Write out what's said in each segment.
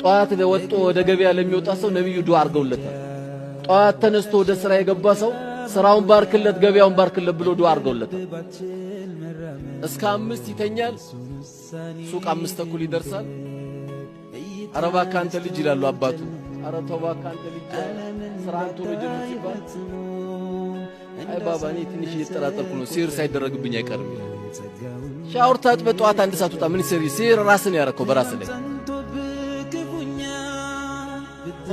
ጧት ለወጦ ወደ ገበያ ለሚወጣ ሰው ነብዩ ዱዓ አድርገውለታል። ጧት ተነስቶ ወደ ስራ የገባ ሰው ስራውን ባርክለት ገበያውን ባርክለት ብሎ ዱዓ አድርገውለታል። እስከ 5 ይተኛል፣ ሱቅ 5 ተኩል ይደርሳል። ኧረ እባክህ አንተ ልጅ ይላሉ አባቱ። ኧረ ተው እባክህ አንተ ልጅ ስራን ቶሎ ጀምር ሲባል አይ ባባ እኔ ትንሽ እየተጠራጠርኩ ነው ሲር ሳይደረግብኝ አይቀርም ይላል። ሻወር ታጥበህ ጠዋት 1 ሰዓት ወጣ ምን ሲር ራስን ያረከው በራስ ላይ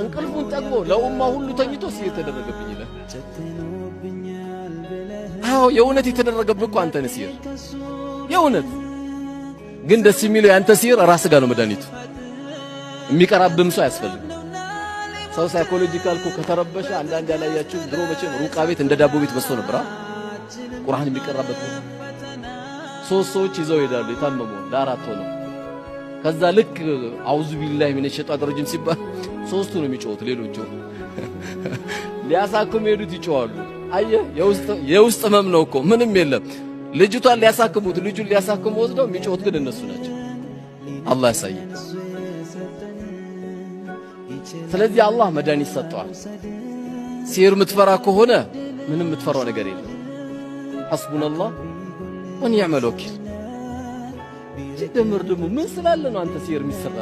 እንቅልፉን ጠግቦ ለኡማ ሁሉ ተኝቶ ሲር ተደረገብኝ ይላል። አዎ የእውነት የተደረገብህ እኮ አንተ ነህ ሲር የእውነት። ግን ደስ የሚለው ያንተ ሲር ራስ ጋር ነው መድኃኒቱ። የሚቀራብም ሰው አያስፈልግም። ሰው ሳይኮሎጂካል እኮ ከተረበሸ አንዳንድ ያላያችሁ ድሮ መቼም ሩቃ ቤት እንደ ዳቦ ቤት በዝቶ ነበር ቁርአን የሚቀራበት ነው። 3 ሰዎች ይዘው ይሄዳሉ የታመሙ ለ4 ሆነው። ከዛ ልክ አውዙ ቢላሂ ሚነ ሸይጣን ረጂም ሲባል 3ቱ ነው የሚጮሁት፣ ሌሎቹ ሊያሳክሙ ሄዱት ይጮሃሉ። አየህ የውስጥ ህመም ነው እኮ ምንም የለም። ልጅቷን ሊያሳክሙት ልጁን ሊያሳክሙ ወስደው የሚጮሁት ግን እነሱ ናቸው። አላህ ያሳየን። ስለዚህ አላህ መድኃኒት ሰጥቷል። ሲር የምትፈራ ከሆነ ምንም የምትፈራው ነገር የለም። ሐስቡነላህ ወኒዕመል ወኪል። ሲደመር ደግሞ ምን ስላለ ነው አንተ ሲር የሚሰራ